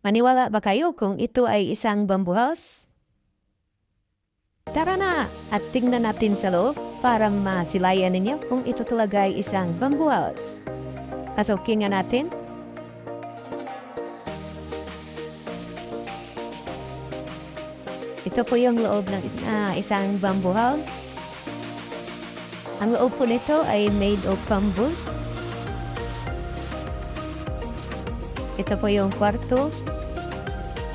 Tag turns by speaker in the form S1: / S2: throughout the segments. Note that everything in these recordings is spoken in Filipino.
S1: Maniwala ba kayo kung ito ay isang bamboo house? Tara na at tingnan natin sa loob para masilayan ninyo kung ito talaga ay isang bamboo house. Pasukin nga natin. Ito po yung loob ng isang bamboo house. Ang loob po nito ay made of bamboo. Ito po yung kwarto.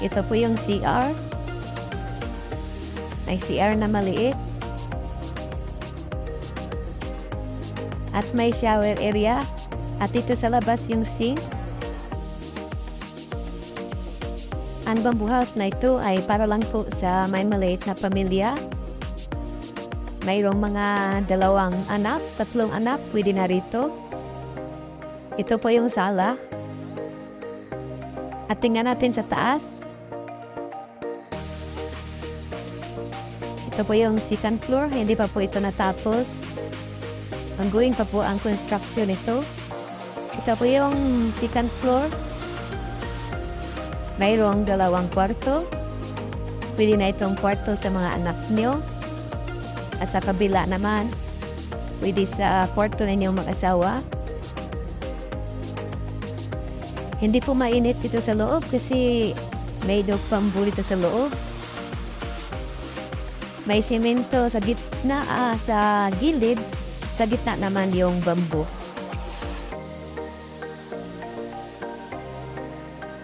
S1: Ito po yung CR. May CR na maliit. At may shower area. At ito sa labas yung sink. Ang bamboo house na ito ay para lang po sa may maliit na pamilya. Mayroong mga 2 anak, 3 anak, pwede na rito. Ito po yung sala. At tingnan natin sa taas. Ito po yung second floor, hindi pa po ito natapos. Ongoing pa po ang construction nito. Ito po yung second floor. Mayroong 2 kwarto. Pwede na itong kwarto sa mga anak niyo. At sa kabila naman, pwede sa kwarto ninyong mag-asawa. Hindi po mainit dito sa loob kasi made of bamboo dito sa loob. May semento sa gitna, sa gilid, sa gitna naman yung bamboo.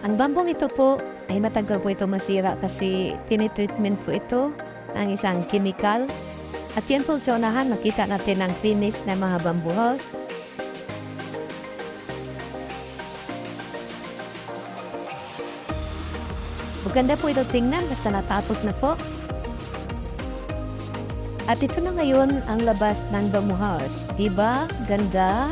S1: Ang bambong ito po ay matagal po ito masira kasi tinitreatment po ito ng isang chemical. At yan po sa unahan, makita natin ang finish ng mga bamboo house. Maganda po ito tingnan basta natapos na po. At ito na ngayon ang labas ng bamboo house. Diba? Ganda.